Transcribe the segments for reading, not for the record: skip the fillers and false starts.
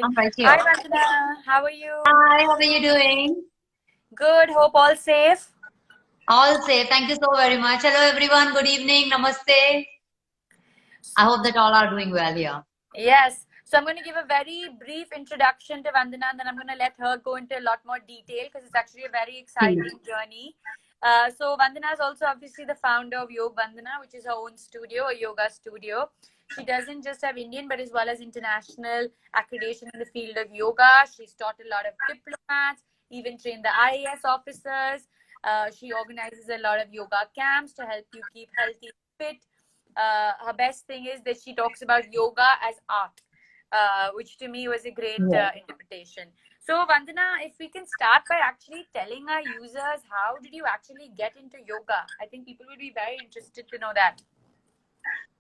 I'm right Hi, here. Vandana. How are you? Hi, how are you doing? Good. Hope all safe. All safe. Thank you so very much. Hello, everyone. Good evening. Namaste. I hope that all are doing well here. Yes. So I'm going to give a very brief introduction to Vandana, and then I'm going to let her go into a lot more detail because it's actually a very Please. exciting journey. So Vandana is also obviously the founder of Yog Vandana, which is her own studio, a yoga studio. She doesn't just have Indian, but as well as international accreditation in the field of yoga. She's taught a lot of diplomats, even trained the IAS officers. She organizes a lot of yoga camps to help you keep healthy and fit. Her best thing is that she talks about yoga as art, which to me was a great Yeah. interpretation. So, Vandana, if we can start by actually telling our users how did you actually get into yoga? I think people would be very interested to know that.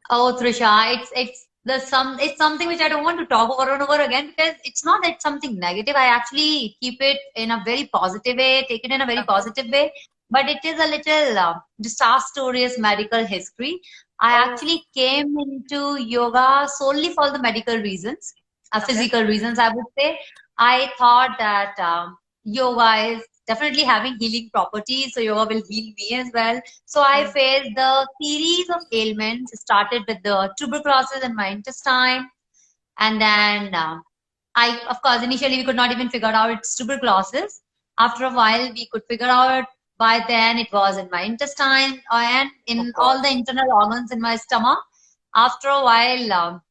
Oh, Trisha, it's something which I don't want to talk over and over again because it's not that something negative. I actually keep it in a very positive way, take it in a very Okay. positive way. But it is a little disastrous medical history. I Oh, actually came into yoga solely for the medical reasons, okay. physical reasons, I would say. I thought that yoga is definitely having healing properties, so yoga will heal me as well. So I Mm. faced the series of ailments. Started with the tuberculosis in my intestine, and then of course, initially we could not even figure out it's tuberculosis. After a while, we could figure out. By then, it was in my intestine and Oh, in all God. the internal organs in my stomach. After a while,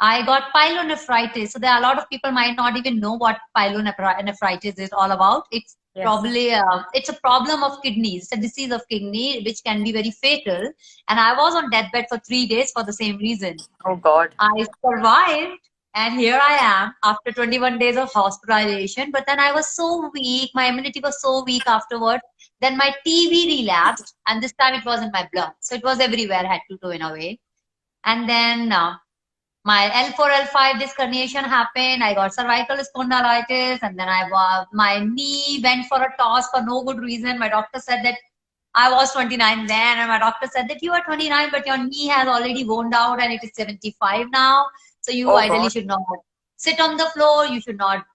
I got pyelonephritis. So there are a lot of people might not even know what pyelonephritis is all about. It's Yes. probably it's a problem of kidneys. It's a disease of kidney which can be very fatal. And I was on deathbed for 3 days for the same reason. Oh, God. I survived, and here I am after 21 days of hospitalization. But then I was so weak, my immunity was so weak afterwards. Then my TB relapsed, and this time it was in my blood. So it was everywhere, had to do in a way. And then my L4, L5 disc herniation happened. I got cervical spondylitis, and then my knee went for a toss for no good reason. My doctor said that I was 29 then, and my doctor said that you are 29, but your knee has already worn out and it is 75 now. So you Oh, ideally God. should not sit on the floor. You should not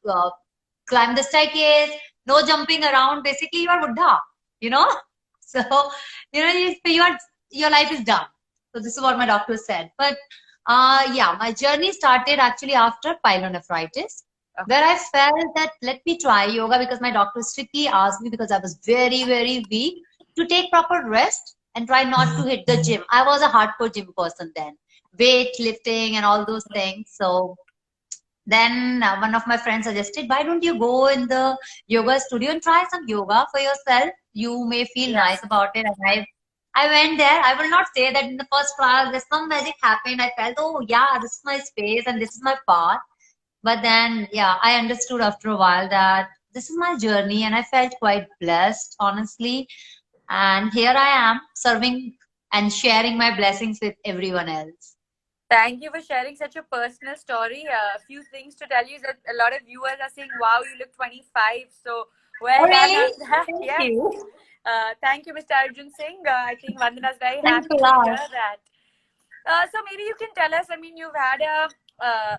climb the staircase. No jumping around. Basically, you are buddha, you know. So your life is done. So this is what my doctor said. But yeah, my journey started actually after pyelonephritis, Okay. where I felt that let me try yoga because my doctor strictly asked me because I was very, very weak to take proper rest and try not to hit the gym. I was a hardcore gym person then, weight lifting and all those things. So then one of my friends suggested, why don't you go in the yoga studio and try some yoga for yourself? You may feel Yes. nice about it. And I went there. I will not say that in the first class there's some magic happened. I felt, oh yeah, this is my space and this is my path. But then, yeah, I understood after a while that this is my journey and I felt quite blessed, honestly. And here I am serving and sharing my blessings with everyone else. Thank you for sharing such a personal story. A few things to tell you is that a lot of viewers are saying, wow, you look 25. So, Oh, well done on really? that. Thank Yes. you. Thank you, Mr. Arjun Singh. I think Vandana is very Thanks a happy to hear lot. that. So maybe you can tell us. I mean, you've had a.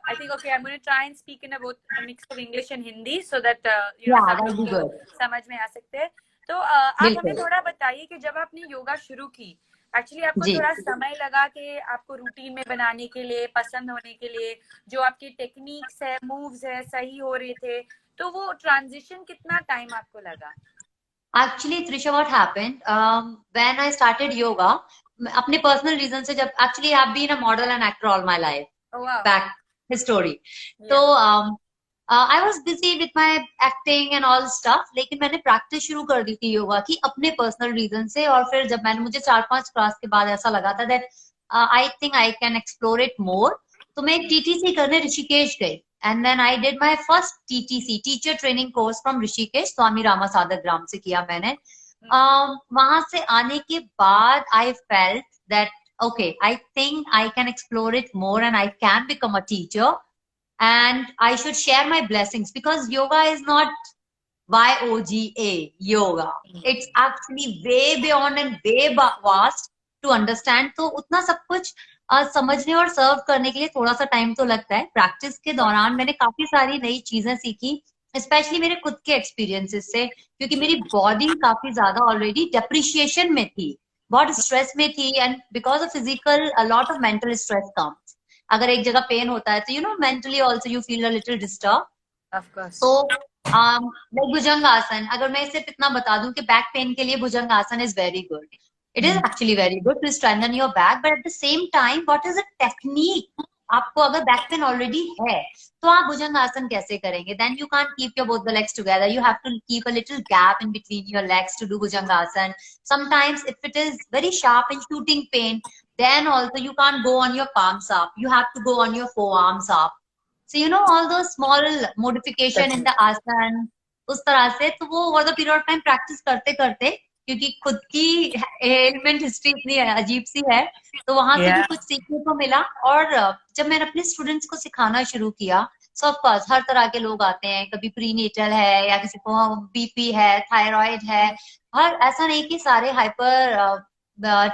I think okay. I'm going to try and speak in a mix of English and Hindi so that Yeah, सब that'll लोग be good. समझ में आ सकते हैं. तो आप हमें बिल्कुल. थोड़ा बताइए कि जब आपने योगा शुरू की, एक्चुअली आपको जी. थोड़ा समय लगा कि आपको रूटीन में बनाने के लिए, पसंद होने के लिए, जो आपकी टेक्निक्स है, मूव्स है, सही हो रहे थे, तो वो ट्रांजिशन कितना टाइम आपको लगा? Actually, Trisha, what happened? When I started yoga, अपने personal reason से जब actually I've been a model and actor all my life. Oh wow. Back his story. So Yeah. I was busy with my acting and all stuff. लेकिन मैंने practice शुरू कर दी थी योगा की अपने personal reason से और फिर जब मैंने मुझे 4-5 क्लास के बाद ऐसा लगा था that I think I can explore it more. तो मैं एक TTC करने ऋषिकेश गई. And then I did my first TTC, teacher training course from Rishikesh, स्वामी रामा साधक ग्राम से किया मैंने. वहां से आने के बाद I felt that okay, I think I can explore it more and I can become a teacher and I should share my blessings because yoga is not YOGA, yoga. It's actually way beyond and way vast to understand. तो उतना सब कुछ समझने और सर्व करने के लिए थोड़ा सा टाइम तो लगता है। प्रैक्टिस के दौरान मैंने काफी सारी नई चीजें सीखी, स्पेशली मेरे खुद के एक्सपीरियंसेस से, क्योंकि मेरी बॉडी काफी ज्यादा ऑलरेडी डेप्रिशिएशन में थी, बहुत स्ट्रेस में थी, and because of physical a lot of mental stress comes. अगर एक जगह पेन होता है तो mentally also you feel a little disturb. Of course. तो लाइक भुजंग आसन, अगर मैं सिर्फ इतना बता दूं कि बैक पेन के लिए bhujang asana is very good. It is actually very good to strengthen your back, but at the same time what is a technique? आपको अगर बैक पेन ऑलरेडी है तो आप भुजंग आसन कैसे करेंगे? Then you can't keep your both the legs together, you have to keep a little gap in between your legs to do bhujang asana. Sometimes if it is very sharp and shooting pain, then also you can't go on your palms up, you have to go on your forearms up. So all those small modification in the asan, उस तरह से। तो वो over the period of time practice करते करते, क्योंकि खुद की एलिमेंट हिस्ट्री इतनी अजीब सी है, तो वहां से भी कुछ सीखने को मिला। और जब मैंने अपने स्टूडेंट्स को सिखाना शुरू किया, सो ऑफ कोर्स हर तरह के लोग आते हैं, कभी प्रीनेटल है या किसी को बीपी है, थायराइड है, हर ऐसा नहीं कि सारे हाइपर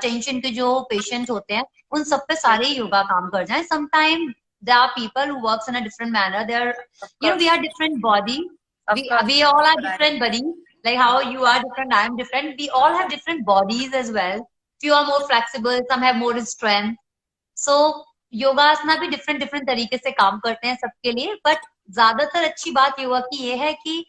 टेंशन के जो पेशेंट होते हैं उन सब पे सारे योगा काम कर जाएं। Sometime there are people who works in a different manner. We are different body. We all are different body. Like how you are different, I am different. We all have different bodies as well. Few are more flexible, some have more strength. So योगासना भी different different तरीके से काम करते हैं सबके लिए। But ज्यादातर अच्छी बात योगा की ये है कि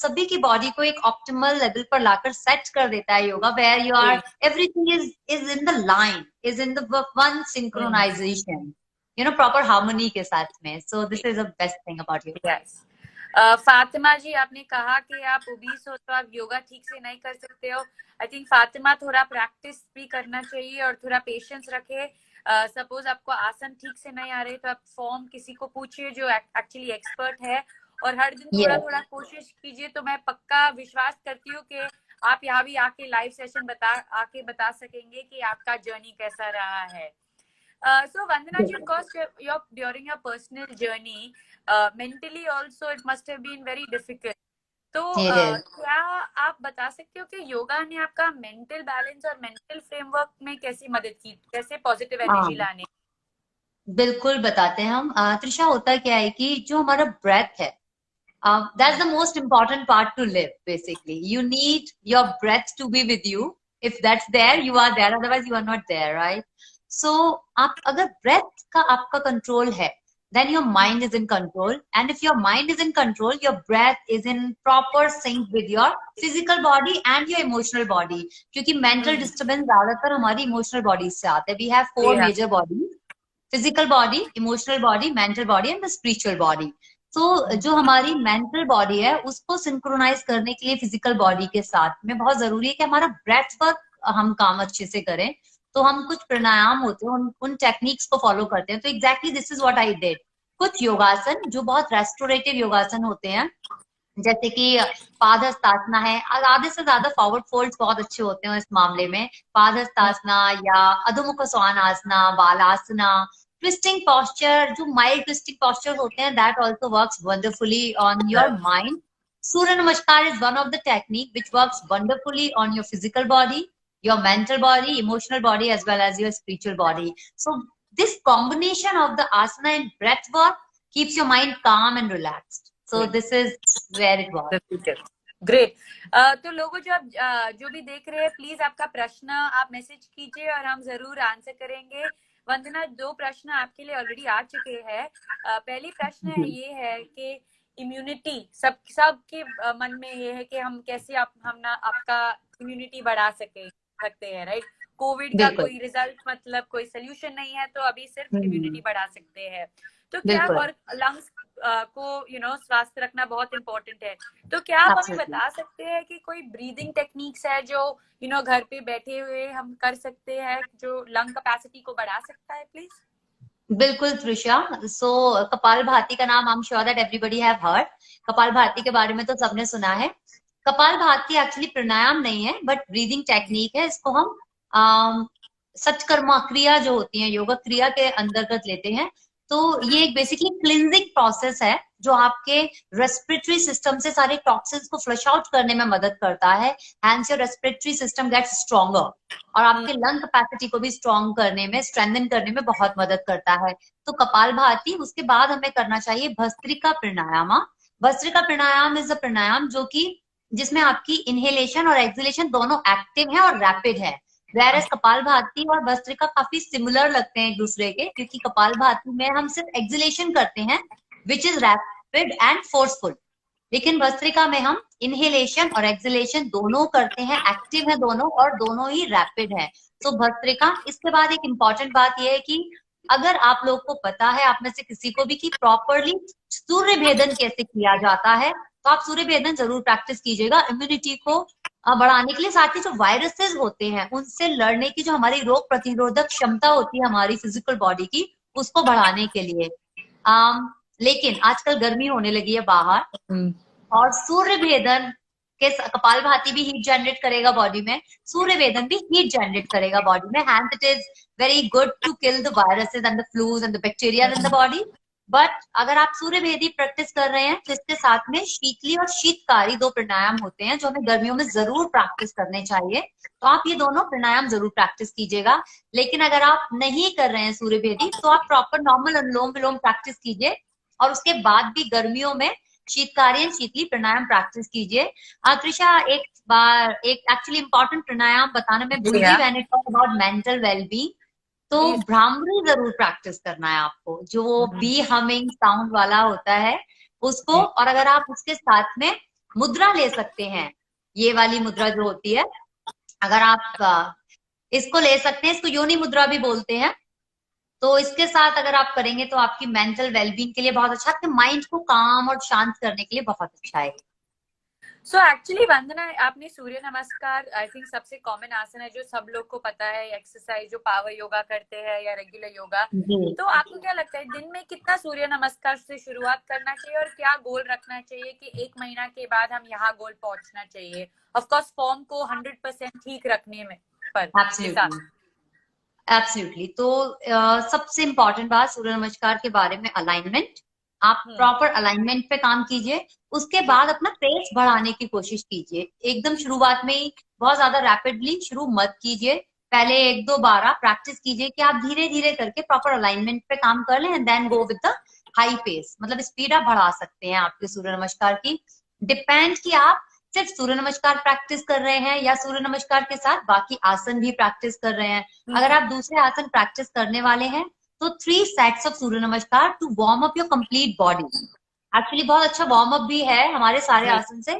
सभी की बॉडी को एक ऑप्टिमल लेवल पर लाकर सेट कर देता है yoga, where you are everything is in the line, is in the one synchronisation, proper harmony के साथ में। So this is the best thing about yoga. Fatima ji, आपने कहा कि आप ओबीस हो तो आप योगा ठीक से नहीं कर सकते हो। आई थिंक फातिमा थोड़ा प्रैक्टिस भी करना चाहिए और थोड़ा पेशेंस रखे। सपोज आपको आसन ठीक से नहीं आ रहे तो आप फॉर्म किसी को पूछिए जो एक्चुअली एक्सपर्ट है, और हर दिन थोड़ा थोड़ा कोशिश कीजिए। तो मैं पक्का विश्वास करती हूँ कि आप यहाँ भी आके लाइव सेशन बता सकेंगे कि आपका जर्नी कैसा रहा है। So Vandana ji, of course, during your personal journey, mentally also it must have been very difficult. तो क्या आप बता सकते हो कि योगा ने आपका मेंटल बैलेंस और मेंटल फ्रेमवर्क में कैसी मदद की, कैसे पॉजिटिव एनर्जी लाने? बिल्कुल बताते हैं हम। त्रिशा, होता क्या है कि जो हमारा ब्रेथ है, that's the most important part to live. Basically, you need your breath to be with you. If that's there, you are there. Otherwise, you are not there, right? So, आप अगर breath का आपका control है, then your mind is in control. And if your mind is in control, your breath is in proper sync with your physical body and your emotional body. क्योंकि mental disturbance ज्यादातर हमारी emotional bodies से आते हैं. We have four major bodies: physical body, emotional body, mental body, and the spiritual body. तो जो हमारी mental body है उसको सिंक्रोनाइज करने के लिए फिजिकल बॉडी के साथ में बहुत जरूरी है कि हमारा ब्रेथ वर्क हम काम अच्छे से करें। तो हम कुछ प्राणायाम होते हैं, उन टेक्निक्स को फॉलो करते हैं। तो exactly this is what I did. कुछ योगासन जो बहुत रेस्टोरेटिव योगासन होते हैं, जैसे कि पादहस्तासना है, आधे से ज्यादा फॉरवर्ड फोल्ड्स बहुत अच्छे होते हैं इस मामले में। पादहस्तासना या अधोमुख स्वान आसना, बालासना, ट्विस्टिंग पॉस्चर, जो माइल्ड ट्विस्टिंग पॉस्चर होते हैं, that also works wonderfully on your mind. Surya namaskar is one of the technique which works wonderfully on your physical body, your mental body, emotional body, as well as your spiritual body. So this combination of the asana and breath work keeps your mind calm and relaxed. So this is where it was. Great. तो लोगों जो भी देख रहे हैं, please आपका प्रश्न आप मैसेज कीजिए और हम जरूर आंसर करेंगे। वंदना, 2 प्रश्न आपके लिए ऑलरेडी आ चुके हैं। पहली प्रश्न ये है कि इम्यूनिटी सबके मन में ये है कि हम कैसे आपका इम्यूनिटी बढ़ा सकते हैं, राइट? कोविड का कोई रिजल्ट मतलब कोई सोल्यूशन नहीं है, तो अभी सिर्फ इम्यूनिटी बढ़ा सकते हैं। तो क्या, और लंग्स को स्वास्थ्य रखना बहुत इम्पोर्टेंट है, तो क्या आप हमें बता सकते हैं कि कोई ब्रीदिंग टेक्निक्स है जो घर पे बैठे हुए हम कर सकते हैं जो लंग कैपेसिटी को बढ़ा सकता है, प्लीज? बिल्कुल त्रिशा। सो कपालभाति का नाम I am sure that everybody have heard. Kapalbhati के बारे में तो सबने सुना है। कपालभाति एक्चुअली प्राणायाम नहीं है, बट ब्रीदिंग टेक्निक है। इसको हम सचकर्मा क्रिया जो होती है, योगा क्रिया के अंतर्गत लेते हैं। तो ये एक बेसिकली क्लिनजिंग प्रोसेस है जो आपके रेस्पिरेटरी सिस्टम से सारे टॉक्सिन्स को फ्लश आउट करने में मदद करता है। Hence your respiratory system gets stronger और आपके लंग कैपेसिटी को भी स्ट्रॉन्ग करने में, स्ट्रेंथन करने में बहुत मदद करता है। तो कपालभाति, उसके बाद हमें करना चाहिए भस्त्रिका प्राणायाम। भस्त्रिका प्राणायाम इज अ प्राणायाम जो कि जिसमें आपकी इनहेलेशन और एक्सहेलेशन दोनों एक्टिव है और रैपिड है। वेरस कपालभाति और भस्त्रिका काफी सिमिलर लगते हैं एक दूसरे के, क्योंकि कपालभाति में हम सिर्फ एक्सहेलेशन करते हैं which is rapid and forceful, लेकिन भस्त्रिका में हम इनहेलेशन और एक्सहेलेशन दोनों करते हैं, एक्टिव है दोनों और दोनों ही रैपिड है। तो भस्त्रिका। इसके बाद एक इंपॉर्टेंट बात यह है कि अगर आप लोग को पता है, आप में से किसी को भी, कि प्रॉपरली सूर्य भेदन कैसे किया जाता है, तो आप सूर्य भेदन जरूर प्रैक्टिस कीजिएगा इम्यूनिटी को बढ़ाने के लिए। साथ ही जो वायरसेस होते हैं उनसे लड़ने की जो हमारी रोग प्रतिरोधक क्षमता होती है हमारी फिजिकल बॉडी की, उसको बढ़ाने के लिए। लेकिन आजकल गर्मी होने लगी है बाहर, और सूर्य भेदन के कपालभाति भी हीट जनरेट करेगा बॉडी में, सूर्य भेदन भी हीट जनरेट करेगा बॉडी में। Hence it is very good to kill the viruses and the flus and the bacteria in the body. But अगर आप सूर्य भेदी प्रैक्टिस कर रहे हैं तो इसके साथ में शीतली और शीतकारी दो प्राणायाम होते हैं जो हमें गर्मियों में जरूर प्रैक्टिस करने चाहिए। तो आप ये दोनों प्राणायाम जरूर प्रैक्टिस कीजिएगा। लेकिन अगर आप नहीं कर रहे हैं सूर्य भेदी, तो आप प्रॉपर नॉर्मल अनुलोम विलोम प्रैक्टिस कीजिए और उसके बाद भी गर्मियों में शीतकारी शीतली प्राणायाम प्रैक्टिस कीजिए। त्रिशा, एक बार एक एक्चुअली इंपॉर्टेंट प्राणायाम बताने में भूल गई, when it talk about mental wellbeing. तो भ्रामरी जरूर प्रैक्टिस करना है आपको, जो वो बी हमिंग साउंड वाला होता है उसको। और अगर आप उसके साथ में मुद्रा ले सकते हैं, ये वाली मुद्रा जो होती है, अगर आप इसको ले सकते हैं, इसको योनि मुद्रा भी बोलते हैं, तो इसके साथ अगर आप करेंगे तो आपकी मेंटल वेलबींग के लिए बहुत अच्छा, आपके माइंड को काम और शांत करने के लिए बहुत अच्छा है। सो एक्चुअली वंदना, आपने सूर्य नमस्कार, आई थिंक सबसे कॉमन आसन है जो सब लोग को पता है, एक्सरसाइज जो पावर योगा करते हैं या रेगुलर योगा। तो आपको क्या लगता है दिन में कितना सूर्य नमस्कार से शुरुआत करना चाहिए और क्या गोल रखना चाहिए कि 1 महीना के बाद हम यहाँ गोल पहुंचना चाहिए, ऑफ कोर्स फॉर्म को 100% ठीक रखने में पर? एब्सोल्युटली। तो सबसे इंपॉर्टेंट बात सूर्य नमस्कार के बारे में अलाइनमेंट। आप प्रॉपर अलाइनमेंट पे काम कीजिए। उसके बाद अपना पेस बढ़ाने की कोशिश कीजिए। एकदम शुरुआत में ही बहुत ज्यादा रैपिडली शुरू मत कीजिए। पहले 1-2 बार आप प्रैक्टिस कीजिए कि आप धीरे धीरे करके प्रॉपर अलाइनमेंट पे काम कर लें and then go with the high pace. मतलब स्पीड आप बढ़ा सकते हैं आपके सूर्य नमस्कार की। डिपेंड कि आप सिर्फ सूर्य नमस्कार प्रैक्टिस कर रहे हैं या सूर्य नमस्कार के साथ बाकी आसन भी प्रैक्टिस कर रहे हैं। अगर आप दूसरे आसन प्रैक्टिस करने वाले हैं तो 3 sets of surya namaskar to warm up your complete body. Actually बहुत अच्छा वार्म अप भी है हमारे सारे आसन से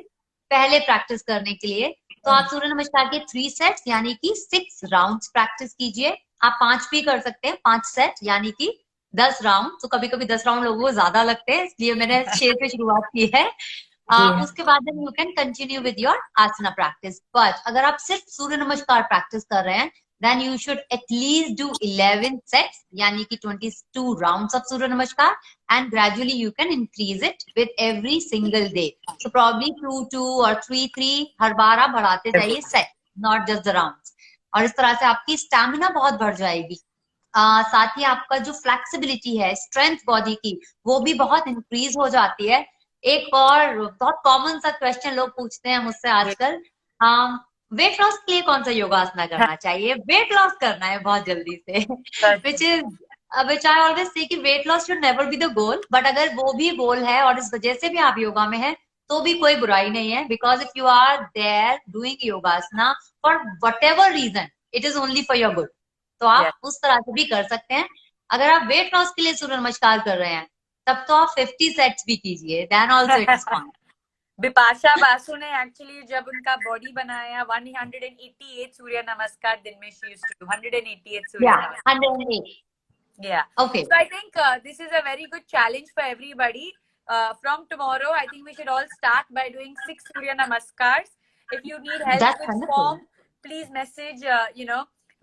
पहले प्रैक्टिस करने के लिए। तो आप सूर्य नमस्कार के 3 सेट्स यानी कि 6 राउंड्स प्रैक्टिस कीजिए। आप 5 भी कर सकते हैं, 5 सेट यानी कि 10 राउंड। तो कभी कभी 10 राउंड लोगों को ज्यादा लगते हैं, इसलिए मैंने 6 से शुरुआत की है। उसके बाद you can continue with your asana practice. But अगर आप सिर्फ सूर्य नमस्कार प्रैक्टिस कर रहे हैं then you should at least do 11 sets यानी कि 22 rounds of Surya Namaskar and gradually you can increase it with every single day. So probably 2-2 or 3-3 हर बार आप बढ़ाते जाइए set, not just the rounds. और इस तरह से आपकी स्टैमिना बहुत बढ़ जाएगी। साथ ही आपका जो फ्लेक्सिबिलिटी है, स्ट्रेंथ बॉडी की, वो भी बहुत इंक्रीज हो जाती है। एक और बहुत कॉमन सा क्वेश्चन लोग पूछते हैं मुझसे आजकल, वेट लॉस के लिए कौन सा योगासना करना चाहिए? वेट लॉस करना है बहुत जल्दी से, which I always say कि weight loss should never be the goal, but अगर वो भी गोल है और इस वजह से भी आप योगा में हैं तो भी कोई बुराई नहीं है, because if you are there doing योगासना for whatever reason, it is only for your good. तो आप उस तरह से भी कर सकते हैं। अगर आप वेट लॉस के लिए सूर्य नमस्कार कर रहे हैं तब तो आप 50 सेट्स भी कीजिए, then also it is fine. Bipasha Basu ने एक्चुअली जब उनका बॉडी बनाया 188 सूर्य नमस्कार दिन में she used to do 188 सूर्य नमस्कार। 108. Yeah. Okay. So I think this is a very good challenge for everybody. From tomorrow, I think we should all start by doing 6 surya namaskars. If you need help with form, please message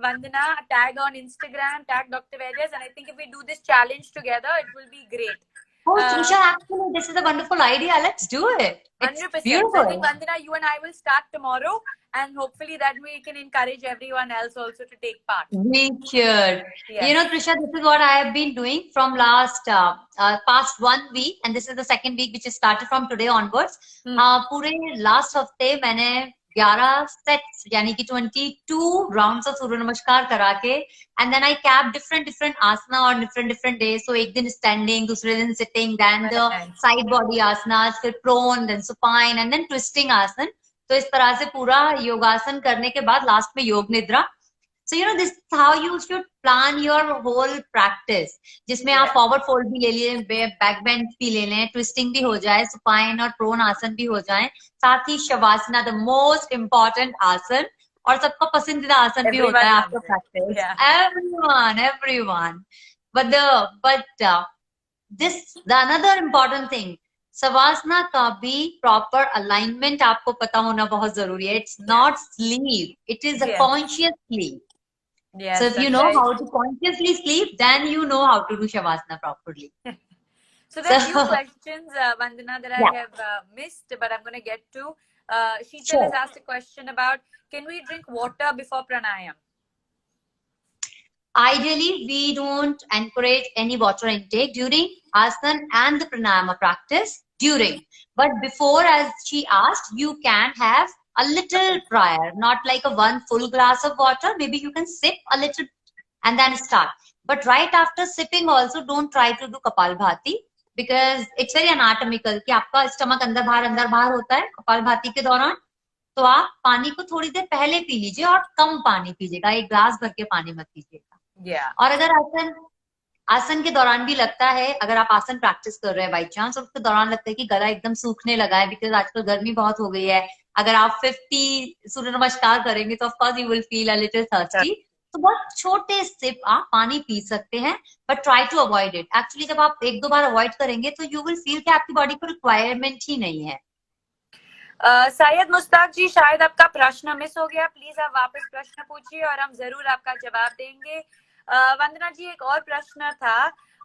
Vandana, tag on Instagram, tag Dr. Vegas, and I think if we do this challenge together, it will be great. Oh, Trisha, actually, this is a wonderful idea. Let's do it. It's 100%. beautiful. So I think, Vandana, you and I will start tomorrow, and hopefully that way we can encourage everyone else also to take part. We should. Yes. You know, Trisha, this is what I have been doing from past 1 week, and this is the second week which is started from today onwards. पूरे last हफ्ते मैंने 11 sets यानी कि 22 rounds of सूर्य नमस्कार करा के, and then I kept different asana on different days. So एक दिन standing, दूसरे दिन sitting, then the side body asanas, फिर prone, then supine, and then twisting asan. तो इस तरह से पूरा योगासन करने के बाद लास्ट में योग निद्रा. So you know, this is how you should plan your whole practice, जिसमें आप forward fold भी ले लिए, back bend भी ले लें, twisting भी हो जाए, supine और prone आसन भी हो जाए, साथ ही shavasana, the most important आसन, और सबका पसंदीदा आसन भी होता है आपका practice. Everyone. But the another important thing, savasana का भी proper alignment आपको पता होना बहुत जरूरी है. It's not sleep, it is a conscious sleep. Yes, so if you know how to consciously sleep, then you know how to do shavasana properly. So there are a few questions, Vandana, that I have missed, but I'm going to get to. Sheetal has asked a question about, can we drink water before pranayam? Ideally, we don't encourage any water intake during asana and the pranayama practice during. But before, as she asked, you can have a little prior, not like a one full glass of water. Maybe you can sip a little and then start. But right after sipping also, don't try to do Kapalbhati, because it's very anatomical कि आपका stomach अंदर बाहर होता है कपालभाति के दौरान. तो आप पानी को थोड़ी देर पहले पी लीजिए और कम पानी पीजिएगा, एक ग्लास भर के पानी मत पीजिएगा. और अगर आसन के दौरान भी लगता है, अगर आप आसन प्रैक्टिस कर रहे हैं बाई चांस और उसके दौरान लगता है कि गला एकदम सूखने लगा है, बिकॉज आजकल गर्मी बहुत हो गई है, अगर आप 50 सूर्य नमस्कार करेंगे तो of course you will feel a little thirsty. तो बहुत छोटे सिप आप पानी पी सकते हैं, but try to avoid it. एक्चुअली जब आप 1-2 बार अवॉइड करेंगे तो यू विल फील कि आपकी बॉडी को रिक्वायरमेंट ही नहीं है. सैयद मुश्ताक जी, शायद आपका प्रश्न मिस हो गया, प्लीज आप वापस प्रश्न पूछिए और हम जरूर आपका जवाब देंगे. वंदना जी, एक और प्रश्न था,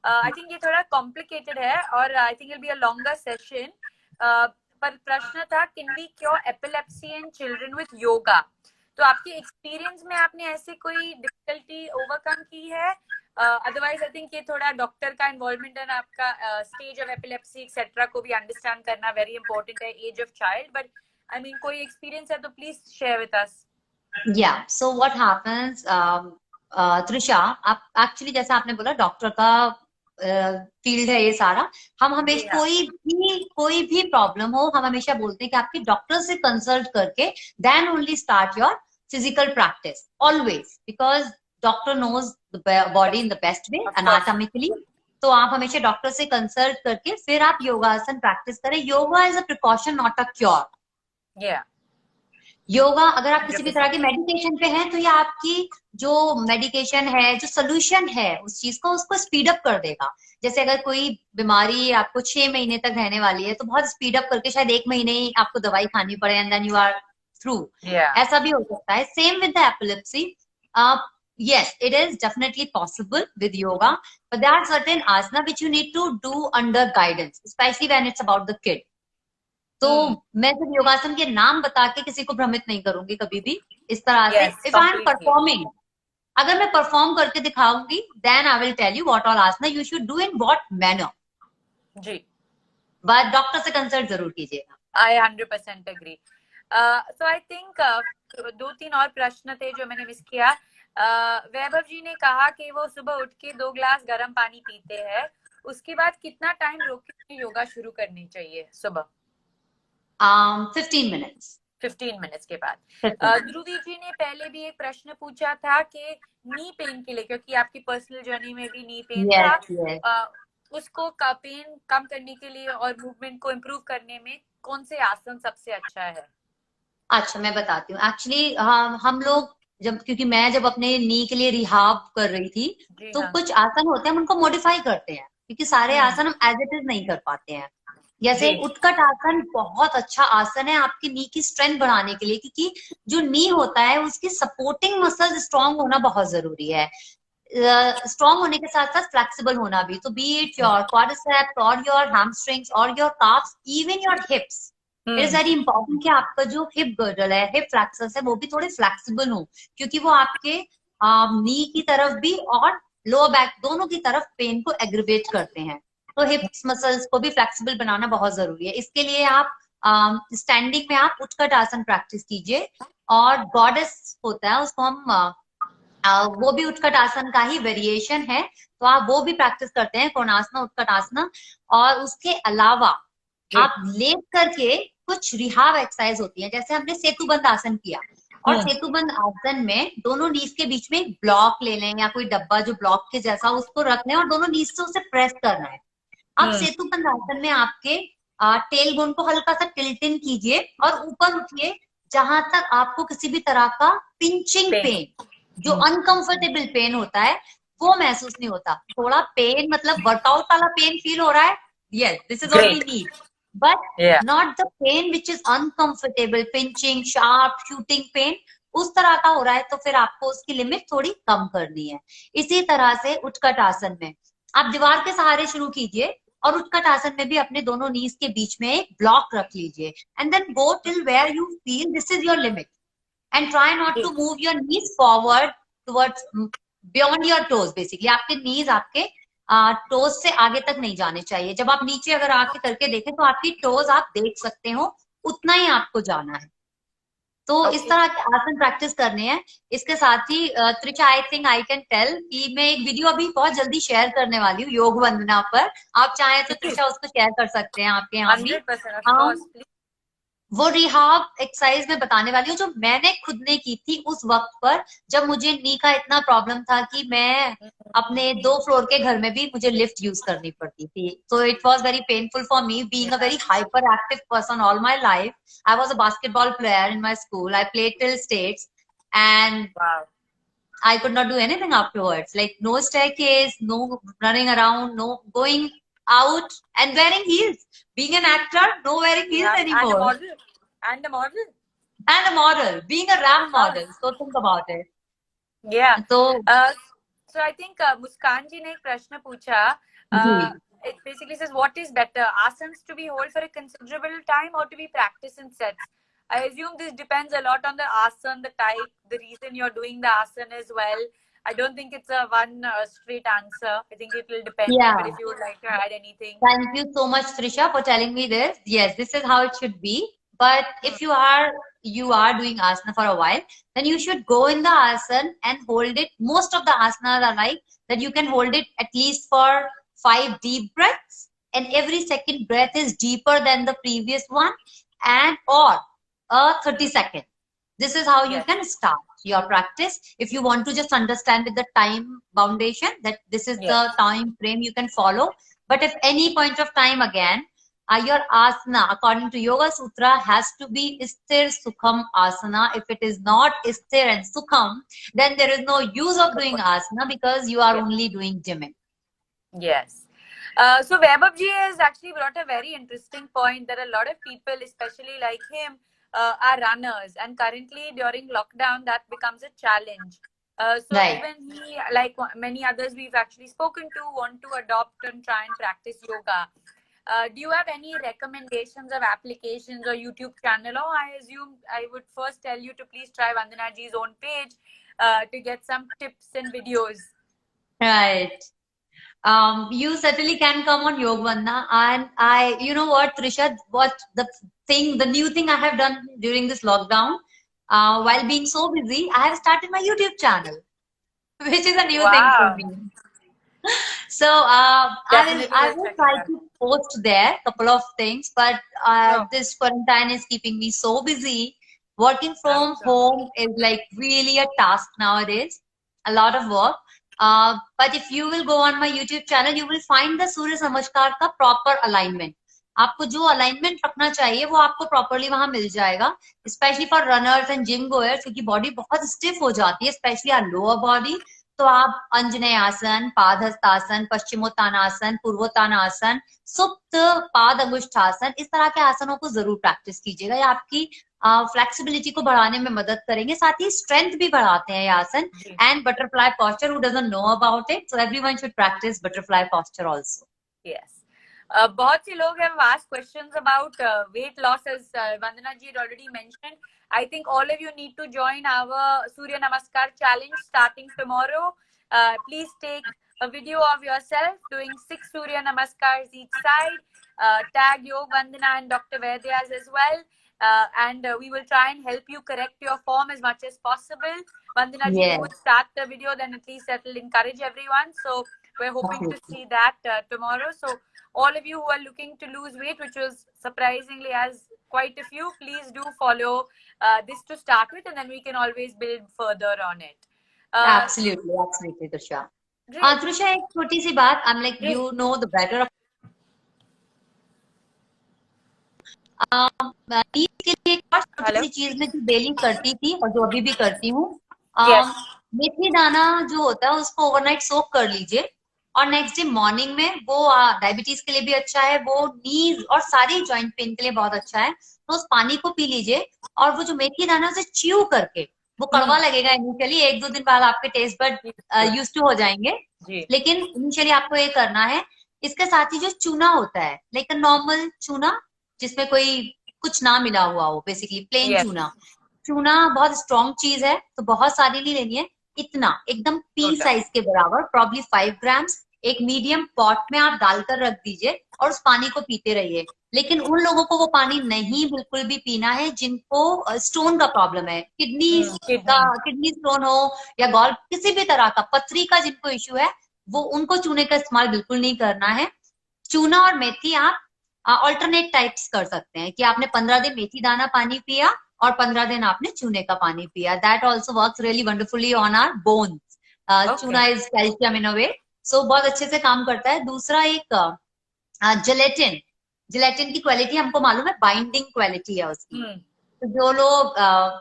आई थिंक ये थोड़ा कॉम्प्लिकेटेड है और I think it will be a longer session, पर प्रश्न था, can we cure epilepsy in children with yoga? तो आपके एक्सपीरियंस में आपने ऐसे कोई डिफिकल्टी ओवरकम की है? अदरवाइज आई थिंक ये थोड़ा डॉक्टर का इन्वॉल्वमेंट है, आपका स्टेज ऑफ एपिलेप्सी एक्सेट्रा को भी अंडरस्टैंड करना वेरी इंपॉर्टेंट है, age of child, but I mean कोई एक्सपीरियंस है तो प्लीज शेयर विद अस. या सो व्हाट हैपेंस, त्रिशा, आप एक्चुअली जैसा आपने बोला डॉक्टर का फील्ड है ये सारा. हम हमेशा कोई भी प्रॉब्लम हो, हम हमेशा बोलते हैं कि आपके डॉक्टर से कंसल्ट करके then only start your physical practice, always, because doctor knows the body in the best way anatomically. तो आप हमेशा डॉक्टर से कंसल्ट करके फिर आप योगासन प्रैक्टिस करें. Yoga is a precaution, not a cure. Yoga, अगर आप किसी भी तरह के मेडिकेशन पे हैं तो ये आपकी जो मेडिकेशन है, जो सोल्यूशन है उस चीज को, उसको स्पीड अप कर देगा. जैसे अगर कोई बीमारी आपको 6 महीने तक रहने वाली है तो बहुत स्पीड अप करके शायद 1 महीने ही आपको दवाई खानी पड़े and then you are through. ऐसा भी हो सकता है. Same with the epilepsy. Yes, it is definitely possible with yoga, but there are certain asana which you need to do under guidance, especially when it's about the kid. तो मैं सिर्फ योगासन के नाम बता के किसी को भ्रमित नहीं करूंगी कभी भी इस तरह से. इफ आई एम परफॉर्मिंग, अगर मैं परफॉर्म करके दिखाऊंगी, then I will tell you what all asana you should do in what manner जी, बट डॉक्टर से कंसल्ट जरूर कीजिएगा. आई 100% एग्री. सो आई थिंक 2-3 और प्रश्न थे जो मैंने मिस किया. वैभव जी ने कहा कि वो सुबह उठ के 2 ग्लास गर्म पानी पीते हैं, उसके बाद कितना टाइम रोक के योगा शुरू करनी चाहिए सुबह? 15 मिनट्स के बाद. ध्रुवी जी ने पहले भी एक प्रश्न पूछा था कि नी पेन के लिए, क्योंकि आपकी पर्सनल जर्नी में भी नी पेन था, उसको पेन कम करने के लिए और मूवमेंट को इम्प्रूव करने में कौन से आसन सबसे अच्छा है? अच्छा, मैं बताती हूँ. एक्चुअली हम लोग क्योंकि मैं जब अपने नी के लिए रिहाब कर रही थी तो कुछ आसन होते हैं हम उनको मॉडिफाई करते हैं, क्योंकि सारे आसन हम एज इट इज नहीं कर पाते हैं. जैसे उत्कट आसन बहुत अच्छा आसन है आपकी नी की स्ट्रेंथ बढ़ाने के लिए, क्योंकि जो नी होता है उसकी सपोर्टिंग मसल स्ट्रांग होना बहुत जरूरी है. स्ट्रॉन्ग होने के साथ साथ फ्लेक्सिबल होना भी। तो बी इट योर क्वाड्रिसेप्स और योर हैमस्ट्रिंग्स और your carbs, even your hips, it is very important कि आपका जो हिप गर्डल है, हिप फ्लैक्सस है, वो भी थोड़े फ्लेक्सिबल हो, क्योंकि वो आपके नी की तरफ भी और लोअर बैक दोनों की तरफ पेन को एग्रीवेट करते हैं। तो हिप्स मसल्स को भी फ्लेक्सिबल बनाना बहुत जरूरी है। इसके लिए आप स्टैंडिंग में आप उठकट आसन प्रैक्टिस कीजिए, और गॉडेस होता है उसको हम वो भी उत्कट आसन का ही वेरिएशन है, तो आप वो भी प्रैक्टिस करते हैं, कोणासना, उत्कट आसना। और उसके अलावा आप लेट करके कुछ रिहाब एक्सरसाइज होती है, जैसे हमने सेतुबंद आसन किया, और सेतुबंद आसन में दोनों नीज के बीच में एक ब्लॉक ले लें या कोई डब्बा जो ब्लॉक के जैसा, उसको रख लें और दोनों नीज से उसे प्रेस करना है। अब सेतुबंद आसन में आपके टेल बोन को हल्का सा टिल्टिन कीजिए और ऊपर उठिए, जहां तक आपको किसी भी तरह का पिंचिंग पेन, जो अनकंफर्टेबल पेन होता है, वो महसूस नहीं होता। थोड़ा पेन मतलब वर्कआउट वाला पेन फील हो रहा है, yes, this is what we need, but not the pain which is uncomfortable, pinching, sharp, shooting pain, उस तरह का हो रहा है, तो फिर आपको उसकी लिमिट थोड़ी कम करनी है। इसी तरह से उत्कट आसन में आप दीवार के सहारे शुरू कीजिए, और उत्कट आसन में भी अपने दोनों नीज के बीच में एक ब्लॉक रख लीजिए, and then go till where you feel this is your limit, and try not to move your knees forward towards beyond your toes। Basically आपके नीज आपके टोज से आगे तक नहीं जाने चाहिए। जब आप नीचे अगर आके करके देखें तो आपकी टोज आप देख सकते हो, उतना ही आपको जाना है। तो इस तरह के आसन प्रैक्टिस करने हैं। इसके साथ ही Trisha, I think I can tell कि मैं एक वीडियो अभी बहुत जल्दी शेयर करने वाली हूँ योग वंदना पर, आप चाहें तो त्रिशा उसको शेयर कर सकते हैं आपके यहाँ भी। 100%, वो रिहाब एक्सरसाइज में बताने वाली हूँ जो मैंने खुद ने की थी उस वक्त पर, जब मुझे नी का इतना प्रॉब्लम था कि मैं अपने 2 फ्लोर के घर में भी मुझे लिफ्ट यूज करनी पड़ती थी। So it was very painful for me, being a very hyper active person all my life. I was a basketball player in my school, I played till states, and I could not do anything afterwards. Like no staircase, no running around, no going out and wearing heels. Being an actor, no wearing heels anymore. And a model. And a model. Being a RAM model. So think about it. Yeah. So I think Muskan ji ने एक प्रश्न पूछा. It basically says, what is better, asans to be held for a considerable time or to be practiced in sets? I assume this depends a lot on the asan, the type, the reason you're doing the asan as well. I don't think it's a one straight answer. I think it will depend. Yeah. But if you would like to add anything. Thank you so much, Trisha, for telling me this. Yes, this is how it should be. But if you are doing asana for a while, then you should go in the asana and hold it. Most of the asanas are like that you can hold it at least for 5 deep breaths, and every second breath is deeper than the previous one, and or 30 seconds. This is how you can start your practice. If you want to just understand with the time foundation that this is the time frame you can follow. But if any point of time again, your asana according to Yoga Sutra has to be Sthir Sukham asana. If it is not Sthir and Sukham, then there is no use of doing asana, because you are only doing gymming. Yes. So Vaibhav ji has actually brought a very interesting point that a lot of people, especially like him, are runners, and currently during lockdown that becomes a challenge. So even he, like many others we've actually spoken to, want to adopt and try and practice yoga. Do you have any recommendations of applications or YouTube channel? Or I assume I would first tell you to please try Vandana ji's own page to get some tips and videos. Right. You certainly can come on Yoga Vandana, and you know what, Trisha, the new thing I have done during this lockdown, while being so busy, I have started my YouTube channel, which is a new thing for me. So I will try to post there a couple of things, but this quarantine is keeping me so busy. Working from home is like really a task nowadays, a lot of work. But if you will go on my YouTube channel, you will find the Surya Namaskar का proper alignment. आपको जो alignment रखना चाहिए वो आपको properly वहां मिल जाएगा, especially for runners and gym goers, क्योंकि body बहुत stiff हो जाती है, especially our lower body. तो आप अंजनेय आसन, पादहस्तासन, पश्चिमोत्तानासन, पूर्वोत्तानासन, सुप्त पाद अंगुष्ठासन, इस तरह के आसनों को जरूर प्रैक्टिस कीजिएगा। ये आपकी फ्लेक्सिबिलिटी को बढ़ाने में मदद करेंगे, साथ ही स्ट्रेंथ भी बढ़ाते हैं ये आसन. And butterfly posture, who doesn't know about it, so everyone should practice butterfly posture also. Yes. बहुत से लोग have asked questions about weight loss, as Vandana ji had already mentioned. I think all of you need to join our Surya Namaskar challenge starting tomorrow. Please take a video of yourself doing 6 Surya Namaskars each side. Tag Yog Vandana and Dr. Vaidyas as well. And we will try and help you correct your form as much as possible. Vandana ji, you would start the video, then at least that will encourage everyone. So we're hoping to see that tomorrow. So all of you who are looking to lose weight, which was surprisingly as quite a few, please do follow this to start with, and then we can always build further on it. Absolutely, absolutely, Trisha. Trisha, एक छोटी सी बात, I'm like, you know the better of के लिए एक और छोटी सी चीज में जो डेली करती थी और जो अभी भी करती हूँ, मेथी दाना जो होता है उसको ओवरनाइट सोक कर लीजिए, और नेक्स्ट डे मॉर्निंग में वो डायबिटीज के लिए भी अच्छा है, वो नीज और सारी जॉइंट पेन के लिए बहुत अच्छा है. तो उस पानी को पी लीजिए, और वो जो मेथी दाना उसे च्यू करके, वो कड़वा लगेगा इनिशियली, 1-2 दिन बाद आपके टेस्ट बड यूज टू हो जाएंगे, लेकिन इनिशियली आपको ये करना है. इसके साथ ही जो चूना होता है, लाइक नॉर्मल चूना जिसमें कोई कुछ ना मिला हुआ हो, बेसिकली प्लेन चूना बहुत स्ट्रॉन्ग चीज है, तो बहुत सारी नहीं लेनी है, इतना एकदम पी साइज के बराबर, प्रॉब्ली 5 ग्राम्स एक मीडियम पॉट में आप डालकर रख दीजिए और उस पानी को पीते रहिए. लेकिन उन लोगों को वो पानी नहीं बिल्कुल भी पीना है जिनको स्टोन का प्रॉब्लम है, किडनी स्टोन हो या गॉल किसी भी तरह का पथरी का जिनको इश्यू है, वो उनको चूने का इस्तेमाल बिल्कुल नहीं करना है. चूना और मेथी आप ऑल्टरनेट टाइप्स कर सकते हैं कि आपने 15 दिन मेथी दाना पानी पिया और 15 दिन आपने चूने का पानी पिया. That also works really wonderfully on our bones. चूना is calcium in a way, so बहुत अच्छे से काम करता है. दूसरा एक जिलेटिन की क्वालिटी हमको मालूम है, बाइंडिंग क्वालिटी है उसकी. तो जो लोग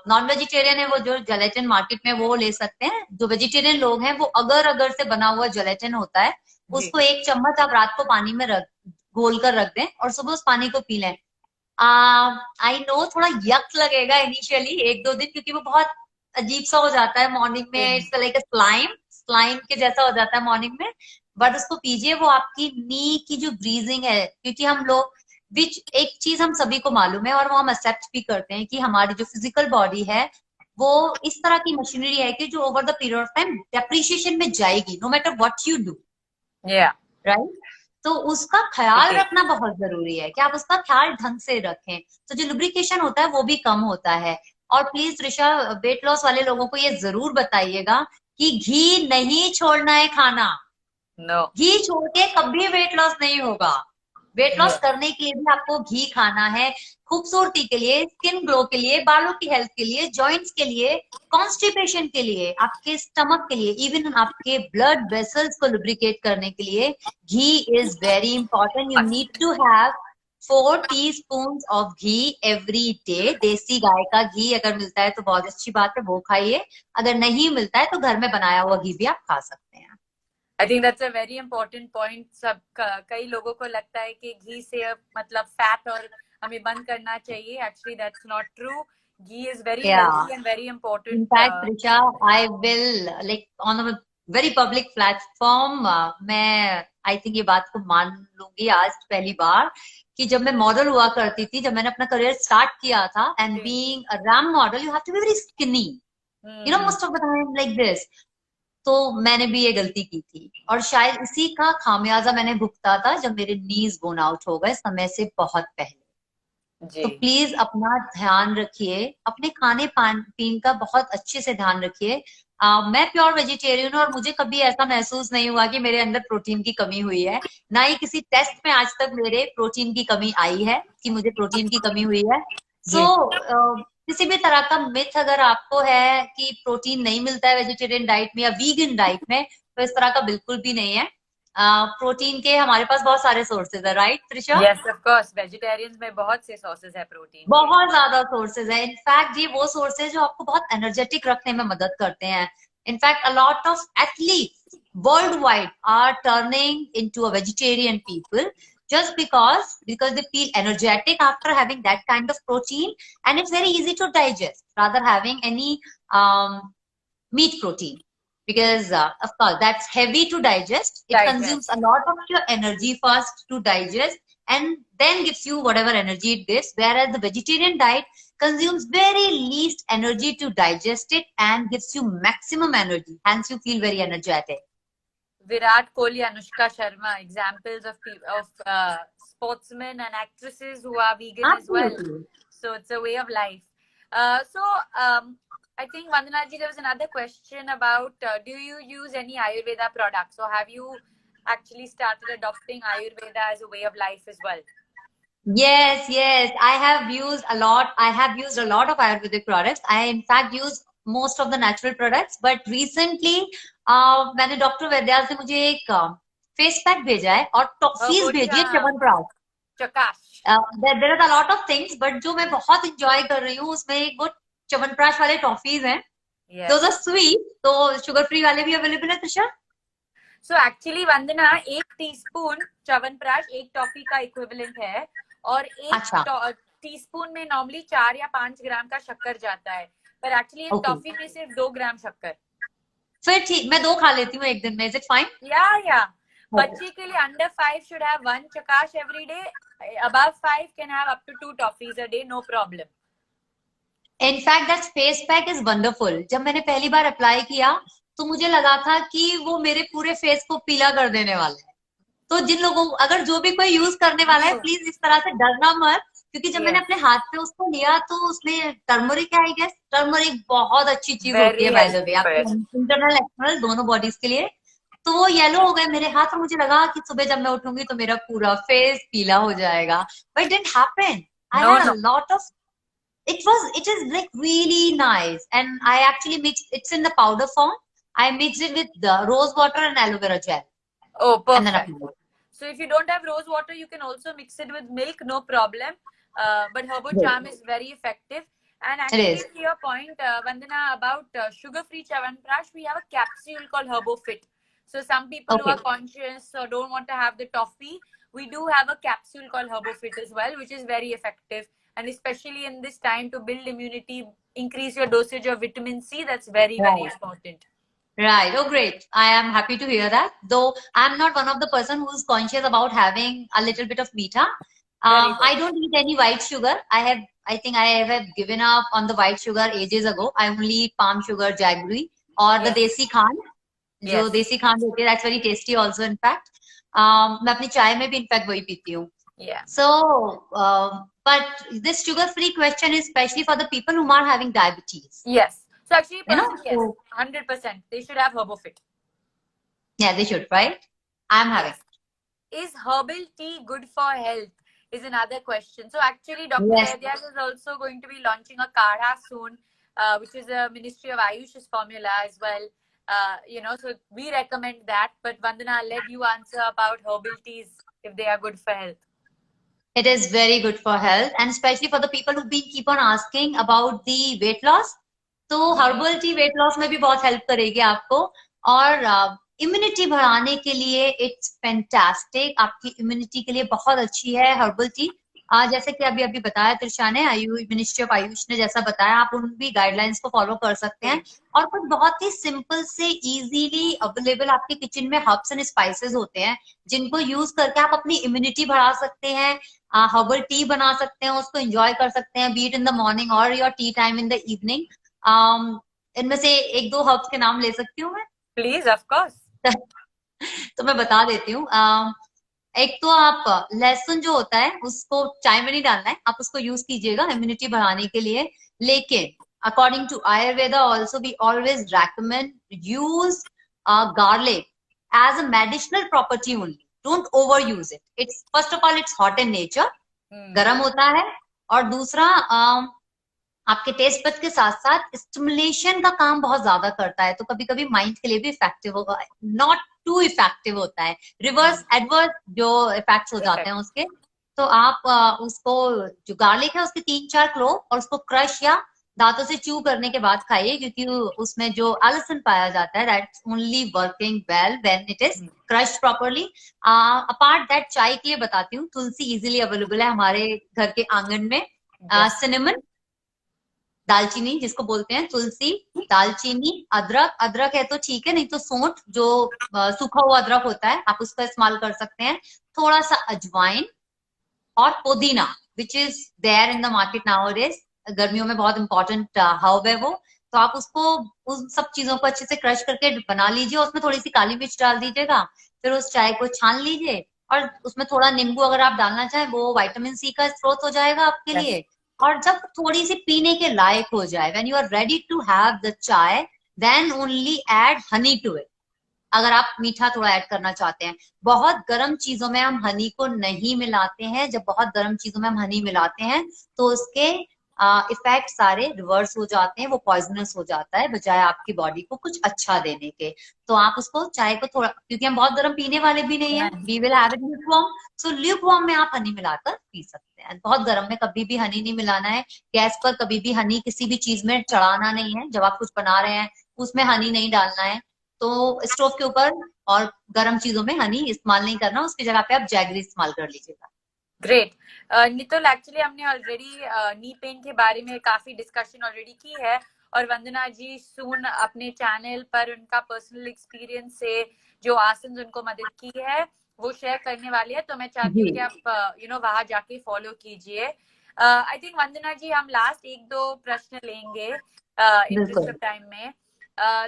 नॉन वेजिटेरियन है वो जो जिलेटिन मार्केट में वो ले सकते हैं. जो वेजिटेरियन लोग हैं वो अगर से बना हुआ जिलेटिन होता है, उसको 1 चम्मच आप रात को पानी में घोल कर रख दें और सुबह उस पानी को पी लें. आई नो थोड़ा यक लगेगा इनिशियली 1-2 दिन, क्योंकि वो बहुत अजीब सा हो जाता है मॉर्निंग में, इट्स लाइक स्लाइम के जैसा हो जाता है मॉर्निंग में, बट उसको पीजिए. वो आपकी नी की जो ब्रीजिंग है, क्योंकि हम लोग एक चीज हम सभी को मालूम है और वो हम एक्सेप्ट भी करते हैं कि हमारी जो फिजिकल बॉडी है वो इस तरह की मशीनरी है कि जो over the period of time depreciation में जाएगी, no matter what you do, right. तो उसका ख्याल रखना बहुत जरूरी है कि आप उसका ख्याल ढंग से रखें, तो जो लुब्रिकेशन होता है वो भी कम होता है. और प्लीज ऋषा, वेट लॉस वाले लोगों को ये जरूर बताइएगा कि घी नहीं छोड़ना है खाना. घी छोड़ के कभी वेट लॉस नहीं होगा. वेट लॉस करने के लिए भी आपको घी खाना है, खूबसूरती के लिए, स्किन ग्लो के लिए, बालों की हेल्थ के लिए, जॉइंट्स के लिए, कॉन्स्टिपेशन के लिए, आपके स्टमक के लिए, इवन आपके ब्लड वेसल्स को लुब्रिकेट करने के लिए ghee is very important. You need to have 4 teaspoons of ghee every day. देसी गाय का घी अगर मिलता है तो बहुत अच्छी बात है, वो खाइए. अगर नहीं मिलता है तो घर में बनाया हुआ घी भी आप खा सकते हैं. I think that's a very important point. सब कई लोगों को लगता है कि घी से मतलब फैट और हमें बंद करना चाहिए. Actually, that's not true. Ghee is very healthy and very important. In fact, Risha, I will like on a very public platform. मैं I think ये बात को मान लूंगी आज पहली बार कि जब मैं मॉडल हुआ करती थी, जब मैंने अपना करियर स्टार्ट किया था, and being a RAM model, you have to be very skinny. You know, most of the time like this. तो मैंने भी ये गलती की थी और शायद इसी का खामियाजा मैंने भुगता था जब मेरे नीज बोन आउट हो गए समय से बहुत पहले. तो प्लीज अपना ध्यान रखिए, अपने खाने पीने का बहुत अच्छे से ध्यान रखिए. मैं प्योर वेजिटेरियन हूँ और मुझे कभी ऐसा महसूस नहीं हुआ कि मेरे अंदर प्रोटीन की कमी हुई है. ना ही किसी टेस्ट में आज तक मेरे प्रोटीन की कमी आई है कि मुझे प्रोटीन की कमी हुई है. किसी भी तरह का मिथ अगर आपको है कि प्रोटीन नहीं मिलता है वेजिटेरियन डाइट में या वीगन डाइट में, तो इस तरह का बिल्कुल भी नहीं है. प्रोटीन के हमारे पास बहुत सारे सोर्सेज है, right Trisha? Yes of course, vegetarians में बहुत से सोर्सेज है प्रोटीन, बहुत ज्यादा सोर्सेज है. इनफैक्ट ये वो सोर्सेज जो आपको बहुत एनर्जेटिक रखने में मदद करते हैं. In fact a lot of athletes worldwide are turning into a vegetarian people just because they feel energetic after having that kind of protein, and it's very easy to digest rather having any meat protein, because of course that's heavy to digest. It consumes a lot of your energy first to digest, and then gives you whatever energy it gives, whereas the vegetarian diet consumes very least energy to digest it and gives you maximum energy, hence you feel very energetic. Virat Kohli, Anushka Sharma, examples of sportsmen and actresses who are vegan Absolutely. As well. So it's a way of life. I think, Vandana ji, there was another question about, do you use any Ayurveda products, or have you actually started adopting Ayurveda as a way of life as well? Yes, I have used a lot. I have used a lot of Ayurvedic products. I in fact use most of the natural products, but recently मैंने doctor वैद्याल से मुझे एक face pack भेजा है और toffees भेजी है chyawanprash. There are a lot of things, but जो मैं बहुत enjoy कर रही हूँ उसमें एक वो च्यवनप्राश वाले टॉफीज हैं. Those are sweet, तो sugar free वाले भी available है त्रिशा. So actually वंदना, 1 टीस्पून च्यवनप्राश 1 टॉफी का इक्विवेलेंट है, और 1 टीस्पून में नॉर्मली 4 या 5 ग्राम का शक्कर जाता है, पर एक्चुअली टॉफी में सिर्फ 2 ग्राम शक्कर. फिर ठीक, मैं 2 खा लेती हूँ एक दिन में. Is it fine? Yeah. बच्चे के लिए under 5 should have 1 chakash every day. Above 5 can have up to 2 toffees a day, no problem. In fact, that face pack is wonderful. जब मैंने पहली बार अप्लाई किया तो मुझे लगा था कि वो मेरे पूरे फेस को पीला कर देने वाला है. तो जिन लोगों, अगर जो भी कोई यूज करने वाला है, प्लीज इस तरह से डरना मत, क्योंकि जब मैंने अपने हाथ पे उसको लिया तो उसमें टर्मरिक, आई गेस टर्मरिक बहुत अच्छी चीज होती है बाय द वे, आपके इंटरनल एक्सटर्नल दोनों बॉडीज के लिए. तो वो येलो हो गए मेरे हाथ और मुझे लगा कि सुबह जब मैं उठूंगी तो मेरा पूरा फेस पीला हो जाएगा. But didn't happen. I had a lot of, it is like really nice, and I actually mixed, it's in the powder form. I mixed it with the rose water and aloe vera gel. Oh, perfect. So if you don't have rose water, you can also mix it with milk, no problem. But Herbo Charm is very effective. And actually, to your point, Vandana, about sugar-free Chyawanprash, we have a capsule called Herbo Fit. So some people who are conscious or don't want to have the toffee, we do have a capsule called Herbo Fit as well, which is very effective. And especially in this time, to build immunity, increase your dosage of vitamin C, that's very, very important. Right. Oh, great. I am happy to hear that. Though I'm not one of the person who's conscious about having a little bit of meetha. I don't eat any white sugar. I think I have given up on the white sugar ages ago. I only eat palm sugar, jaggery, or the desi khan. जो देसी खांड होती है, that's very tasty also in fact. मैं अपनी चाय में भी in fact वही पीती हूँ. So, but this sugar-free question is especially for the people who are having diabetes. Yes. So actually, yes, 100%. They should have Herbo Fit. Yeah, they should, right? I'm having. Is herbal tea good for health? Is another question. So actually, Dr. Vaidyas is also going to be launching a kadha soon, which is a Ministry of Ayush's formula as well. So we recommend that. But Vandana, I'll let you answer about herbal teas if they are good for health. It is very good for health, and especially for the people who keep on asking about the weight loss. तो herbal tea weight loss में भी बहुत help करेगी आपको, और immunity बढ़ाने के लिए इट्स फैंटास्टिक. आपकी इम्यूनिटी के लिए बहुत अच्छी है हर्बल टी. जैसे कि अभी बताया त्रिशा ने, मिनिस्ट्री ऑफ आयुष ने जैसा बताया, आप उन भी गाइडलाइंस को फॉलो कर सकते हैं. और कुछ बहुत ही सिंपल से इजीली अवेलेबल आपके किचन में हर्ब्स एंड स्पाइसेस होते हैं, जिनको यूज करके आप अपनी इम्यूनिटी बढ़ा सकते हैं. हर्बल टी बना सकते हैं, उसको एंजॉय कर सकते हैं, बीट इन द मॉर्निंग और your tea time in the evening. इनमें से 1-2 हर्ब्स के नाम ले सकती हूँ मैं? Please, of course. तो मैं बता देती हूँ. एक तो आप लहसुन जो होता है उसको चाय में नहीं डालना है, आप उसको यूज कीजिएगा इम्यूनिटी बढ़ाने के लिए. लेकिन according to Ayurveda also we always recommend use garlic as a medicinal property only. Don't overuse it. It's first of all it's hot in nature, गर्म होता है, और दूसरा आपके टेस्ट बड्स के साथ साथ स्टिमुलेशन का काम बहुत ज्यादा करता है, तो कभी कभी माइंड के लिए भी इफेक्टिव होगा. नॉट टू इफेक्टिव होता है, रिवर्स एडवर्स जो इफेक्ट्स हो जाते हैं उसके. तो आप उसको, जो गार्लिक है उसके 3-4 क्लोव और उसको क्रश या दांतों से च्यू करने के बाद खाइए, क्योंकि उसमें जो आलसन पाया जाता है that's only working well when it is crushed properly. Apart that, चाय के लिए बताती हूँ, तुलसी इजीली अवेलेबल है हमारे घर के आंगन में। सिनेमन, दालचीनी जिसको बोलते हैं, तुलसी, दालचीनी, अदरक, अदरक है तो ठीक है, नहीं तो सौंठ जो सूखा हुआ अदरक होता है आप उसका इस्तेमाल कर सकते हैं, थोड़ा सा अजवाइन और पुदीना which is there in the market nowadays. गर्मियों में बहुत इंपॉर्टेंट हर्ब है वो। तो आप उसको, उन सब चीजों को अच्छे से क्रश करके बना लीजिए, उसमें थोड़ी सी काली मिर्च डाल दीजिएगा, फिर उस चाय को छान लीजिए, और उसमें थोड़ा नींबू अगर आप डालना चाहें, वो विटामिन सी का स्रोत हो जाएगा आपके Yes. लिए। और जब थोड़ी सी पीने के लायक हो जाए, when you are ready to have the chai, then only add honey to it, अगर आप मीठा थोड़ा ऐड करना चाहते हैं। बहुत गर्म चीजों में हम हनी को नहीं मिलाते हैं, जब बहुत गर्म चीजों में हम हनी मिलाते हैं तो उसके इफेक्ट सारे रिवर्स हो जाते हैं, वो पॉइजनस हो जाता है बजाय आपकी बॉडी को कुछ अच्छा देने के। तो आप उसको, चाय को थोड़ा, क्योंकि हम बहुत गर्म पीने वाले भी नहीं है, we will have it lukewarm, so lukewarm में आप हनी मिलाकर पी सकते हैं। बहुत गर्म में कभी भी हनी नहीं मिलाना है, गैस पर कभी भी हनी किसी भी चीज में चढ़ाना नहीं है, जब आप कुछ बना रहे हैं उसमें हनी नहीं डालना है। तो स्टोव के ऊपर और गर्म चीजों में हनी इस्तेमाल नहीं करना, उसकी जगह पे आप जैगरी इस्तेमाल कर लीजिएगा। ग्रेट। नितुल, एक्चुअली हमने ऑलरेडी नी पेन के बारे में काफी डिस्कशन ऑलरेडी की है, और वंदना जी सून अपने चैनल पर उनका पर्सनल एक्सपीरियंस से जो आसन उनको मदद की है वो शेयर करने वाली है, तो मैं चाहती हूँ कि आप वहां जाके फॉलो कीजिए। आई थिंक वंदना जी, हम लास्ट 1-2 प्रश्न लेंगे इंटरेस्ट ऑफ टाइम में।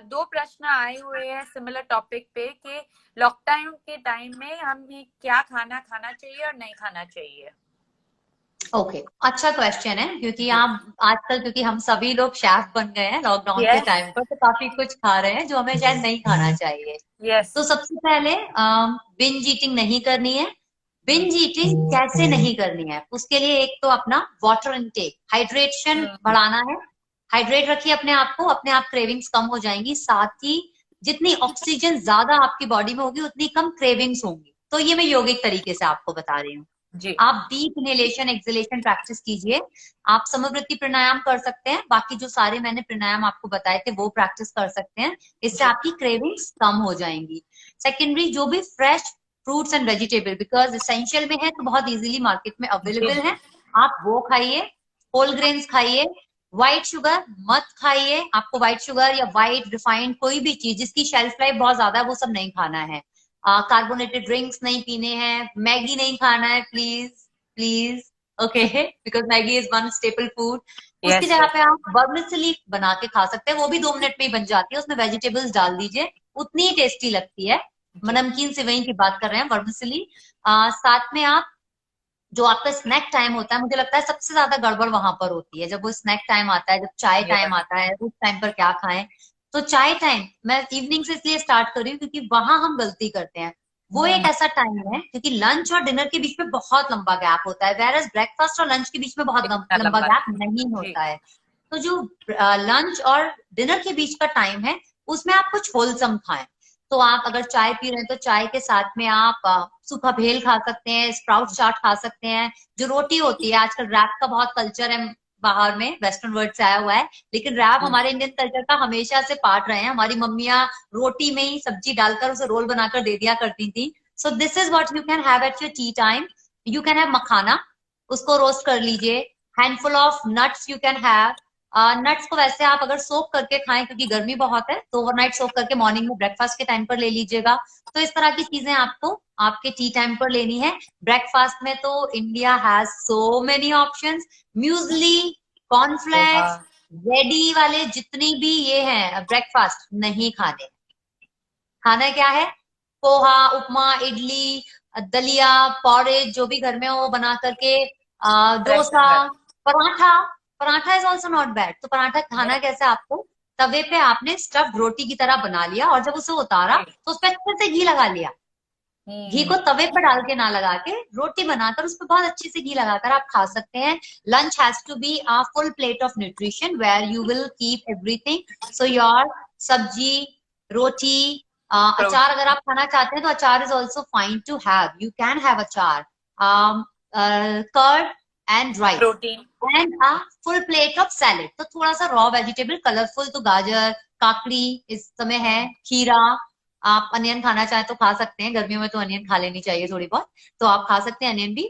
2 प्रश्न आए हुए हैं सिमिलर टॉपिक पे कि लॉकडाउन के टाइम में हमें क्या खाना खाना चाहिए और नहीं खाना चाहिए। ओके, अच्छा क्वेश्चन है, क्योंकि आप आजकल, क्योंकि हम सभी लोग शेफ बन गए हैं लॉकडाउन के टाइम पर, तो काफी कुछ खा रहे हैं जो हमें शायद नहीं खाना चाहिए। तो सबसे पहले बिंज ईटिंग नहीं करनी है। बिंज ईटिंग कैसे नहीं करनी है, उसके लिए एक तो अपना वाटर इनटेक, हाइड्रेशन बढ़ाना है। हाइड्रेट रखिए अपने आप को, अपने आप क्रेविंग्स कम हो जाएंगी, साथ ही जितनी ऑक्सीजन ज्यादा आपकी बॉडी में होगी उतनी कम क्रेविंग्स होंगी। तो ये मैं योगिक तरीके से आपको बता रही हूँ। आप डीप इनहेलेशन एक्सहेलेशन प्रैक्टिस कीजिए। आप समवृत्ति प्राणायाम कर सकते हैं, बाकी जो सारे मैंने प्राणायाम आपको बताए थे वो प्रैक्टिस कर सकते हैं, इससे आपकी क्रेविंग्स कम हो जाएंगी। सेकेंडरी, जो भी fresh fruits and vegetable, because essential में है तो बहुत इजीली मार्केट में अवेलेबल है, आप वो खाइए। होल ग्रेन्स खाइए। व्हाइट शुगर मत खाइए, आपको व्हाइट शुगर या व्हाइट रिफाइंड कोई भी चीज जिसकी शेल्फ लाइफ बहुत ज्यादा है वो सब नहीं खाना है। कार्बोनेटेड ड्रिंक्स नहीं पीने हैं, मैगी नहीं खाना है, please please, okay, because Maggi is one staple food. उसकी जगह पे आप वर्मिसेली बना के खा सकते हैं, वो भी 2 मिनट में ही बन जाती है, उसमें वेजिटेबल्स डाल दीजिए, उतनी ही टेस्टी लगती है। नमकीन सेवई की बात कर रहे हैं, वर्मिसेली। साथ में आप, जो आपका स्नैक टाइम होता है, मुझे लगता है सबसे ज्यादा गड़बड़ वहां पर होती है, जब वो स्नैक टाइम आता है, जब चाय टाइम आता है, उस टाइम पर क्या खाएं। तो चाय टाइम मैं इवनिंग से इसलिए स्टार्ट कर रही हूँ क्योंकि वहां हम गलती करते हैं। वो एक ऐसा टाइम है क्योंकि लंच और डिनर के बीच में बहुत लंबा गैप होता है, वेरएज ब्रेकफास्ट और लंच के बीच में बहुत लंबा गैप नहीं होता है। तो जो लंच और डिनर के बीच का टाइम है उसमें आप कुछ होलसम खाएं। तो आप अगर चाय पी रहे हैं तो चाय के साथ में आप सूखा भेल खा सकते हैं, स्प्राउट चाट खा सकते हैं। जो रोटी होती है, आजकल रैप का बहुत कल्चर है बाहर में, वेस्टर्न वर्ल्ड से आया हुआ है, लेकिन रैप हमारे इंडियन कल्चर का हमेशा से पार्ट रहे हैं। हमारी मम्मियां रोटी में ही सब्जी डालकर उसे रोल बनाकर दे दिया करती थी। So this is what you can have at your tea time. You can have makhana, उसको रोस्ट कर लीजिए। Handful of nuts you can have. Nuts को वैसे आप अगर सोक करके खाएं, क्योंकि गर्मी बहुत है, तो ओवरनाइट सोक करके मॉर्निंग में ब्रेकफास्ट के टाइम पर ले लीजिएगा। तो इस तरह की चीजें आपको आपके टी टाइम पर लेनी है। ब्रेकफास्ट में तो India has so many options, muesli, cornflakes, ready वाले जितनी भी ये हैं ब्रेकफास्ट नहीं खाने। खाना क्या है? पोहा, उपमा, इडली, दलिया, पॉरेज, जो भी घर में हो वो बना करके, dosa, paratha. Paratha is also not bad. तो पराठा खाना कैसे? आपको तवे पे आपने स्टफ्ड रोटी की तरह बना लिया और जब उसे उतारा तो उस पर अच्छे से घी लगा लिया। घी को तवे पर डाल के ना लगा के, रोटी बनाकर उस पर बहुत अच्छे से घी लगाकर आप खा सकते हैं। Lunch has to be a full plate of nutrition where you will keep everything. So your sabzi, roti, अचार अगर आप खाना चाहते हैं तो achar is also fine to have, you can have achar. Curd, and rice Protein. and a full plate of salad. तो थोड़ा सा raw vegetable कलरफुल, तो गाजर, काकड़ी इस समय है, खीरा, आप अनियन खाना चाहे तो खा सकते हैं, गर्मियों में तो अनियन खा लेनी चाहिए थोड़ी बहुत, तो आप खा सकते हैं अनियन भी।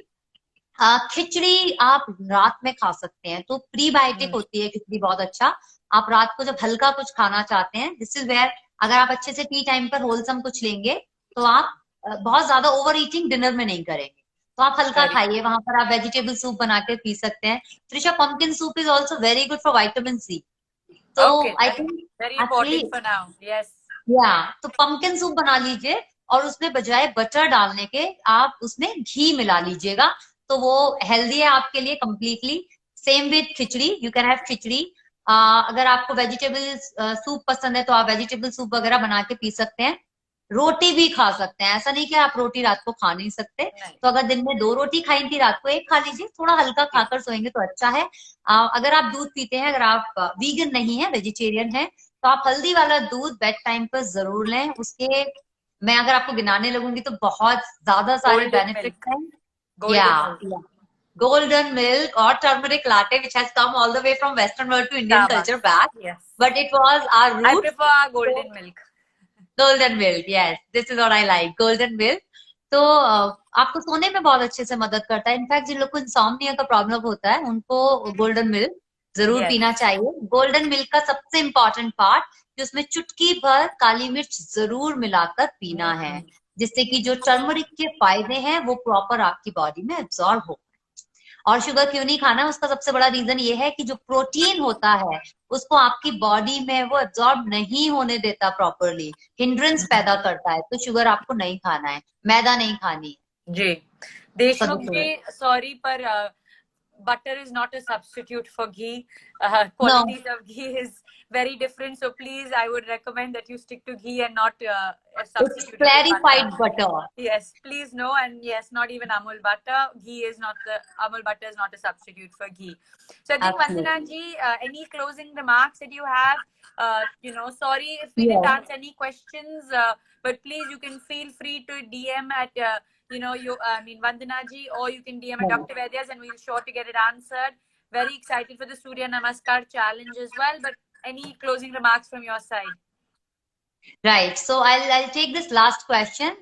खिचड़ी आप रात में खा सकते हैं, तो प्रीबायोटिक होती है खिचड़ी, बहुत अच्छा। आप रात को जब हल्का कुछ खाना चाहते हैं, दिस इज वेयर अगर आप अच्छे से टी टाइम पर होलसम कुछ लेंगे तो आप बहुत ज्यादा ओवर ईटिंग डिनर में नहीं करेंगे, तो आप हल्का खाइए। वहां पर आप वेजिटेबल सूप बना के पी सकते हैं। Trisha, pumpkin soup is also very good for vitamin C, तो I think very important for now. Yes, या तो पंपकिन सूप बना लीजिए और उसमें बजाय बटर डालने के आप उसमें घी मिला लीजिएगा, तो वो हेल्दी है आपके लिए completely. Same with khichdi, you can have khichdi. अगर आपको वेजिटेबल सूप पसंद है तो आप वेजिटेबल सूप वगैरह बना के पी सकते हैं। रोटी भी खा सकते हैं, ऐसा नहीं कि आप रोटी रात को खा नहीं सकते, तो अगर दिन में 2 रोटी खाई थी, रात को 1 खा लीजिए, थोड़ा हल्का खाकर सोएंगे तो अच्छा है। अगर आप दूध पीते हैं, अगर आप वीगन नहीं है, वेजिटेरियन है, तो आप हल्दी वाला दूध बेड टाइम पर जरूर लें। उसके मैं अगर आपको गिनाने लगूंगी तो बहुत ज्यादा सारे बेनिफिट्स हैं। या golden milk or turmeric latte, which has come all the way from Western world to Indian culture back. Yes. But it was our root. I prefer golden milk. Golden milk, yes. This is what I like, golden milk. तो आपको सोने में बहुत अच्छे से मदद करता है। इनफैक्ट जिन लोग को इंसोम्निया का प्रॉब्लम होता है, उनको गोल्डन मिल्क जरूर पीना चाहिए। गोल्डन मिल्क का सबसे इम्पोर्टेंट पार्ट कि उसमें चुटकी भर काली मिर्च जरूर मिलाकर पीना है, जिससे कि जो टर्मरिक के फायदे हैं वो प्रॉपर आपकी बॉडी में एब्जॉर्ब हो। और शुगर क्यों नहीं खाना, उसका सबसे बड़ा रीजन ये है कि जो प्रोटीन होता है उसको आपकी बॉडी में वो एब्जॉर्ब नहीं होने देता प्रॉपरली, हिंड्रेंस पैदा करता है, तो शुगर आपको नहीं खाना है, मैदा नहीं खानी जी। देशमुख जी, सॉरी पर butter is not a substitute for ghee. Qualities of ghee is very different, so please, I would recommend that you stick to ghee and not a substitute. It's clarified butter. Yes, please no, and yes, not even Amul butter. Ghee is not Amul butter is not a substitute for ghee. So I think Vandana ji, any closing remarks that you have? Sorry if we didn't answer any questions, but please, you can feel free to DM at Vandana ji, or you can DM at Dr. Vaidyas, and we'll sure to get it answered. Very excited for the Surya Namaskar challenge as well. But any closing remarks from your side? Right. So I'll take this last question.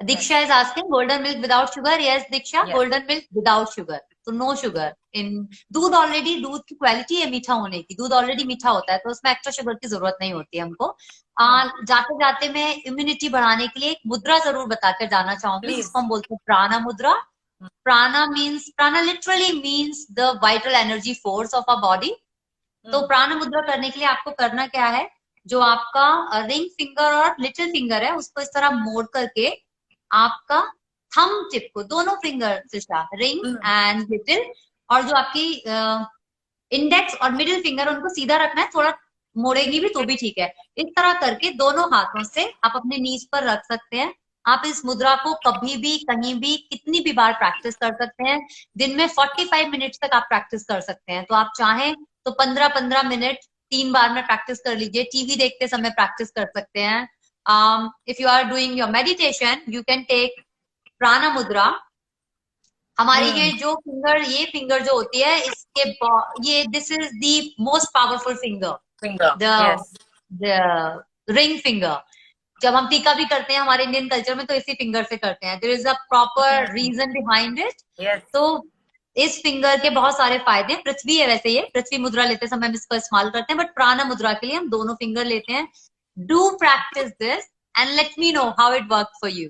Diksha is asking, golden milk without sugar? Yes, Diksha, yes. Golden milk without sugar. तो no sugar in दूध। Already दूध की quality है मीठा होने की, दूध already मीठा होता है, तो उसमें एक्स्ट्रा शुगर की जरूरत नहीं होती है हमको। जाते जाते मैं इम्यूनिटी बढ़ाने के लिए एक मुद्रा जरूर बताकर जाना चाहूंगी, जिसको हम बोलते हैं प्राणा मुद्रा। प्राणा literally means the vital energy force of a body. तो प्राणा मुद्रा करने के लिए आपको करना क्या है, जो आपका रिंग फिंगर और लिटिल फिंगर है उसको इस तरह मोड़ करके आपका थंब टिप को, दोनों फिंगर रिंग एंड लिटिल, और जो आपकी इंडेक्स और मिडिल फिंगर उनको सीधा रखना है, थोड़ा मोड़ेगी भी तो भी ठीक है। इस तरह करके दोनों हाथों से आप अपने नीज पर रख सकते हैं। आप इस मुद्रा को कभी भी कहीं भी कितनी भी बार प्रैक्टिस कर सकते हैं। दिन में 45 मिनट्स तक आप प्रैक्टिस कर सकते हैं। तो आप चाहें तो 15-15 मिनट 3 बार में प्रैक्टिस कर लीजिए। टीवी देखते समय प्रैक्टिस कर सकते हैं। If you are doing your meditation, you can take prana mudra. हमारी ये फिंगर जो होती है, इसके ये this is the most powerful finger, the ring finger. जब हम टीका भी करते हैं हमारे इंडियन कल्चर में, तो इसी फिंगर से करते हैं। There is a proper reason behind it. तो इस फिंगर के बहुत सारे फायदे हैं। पृथ्वी है वैसे, ये पृथ्वी मुद्रा लेते समय हम इसको इस्तेमाल करते हैं, बट प्राणा मुद्रा के लिए हम दोनों फिंगर लेते हैं। Do practice this and let me know how it work for you.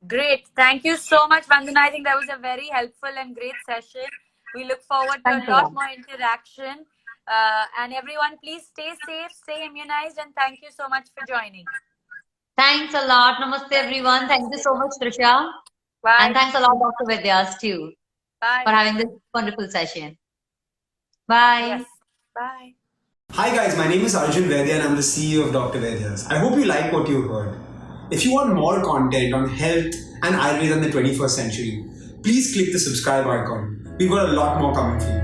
Great. Thank you so much, Vandana. I think that was a very helpful and great session. We look forward to a lot more interaction. And everyone, please stay safe, stay immunized, and thank you so much for joining. Thanks a lot. Namaste, everyone. Thank you so much, Trisha. Bye. And thanks a lot, Dr. Vaidyas, too. Bye. For having this wonderful session. Bye. Yes. Bye. Hi guys, my name is Arjun Vaidya and I'm the CEO of Dr. Vaidyas. I hope you like what you heard. If you want more content on health and Ayurveda in the 21st century, please click the subscribe icon. We've got a lot more coming for you.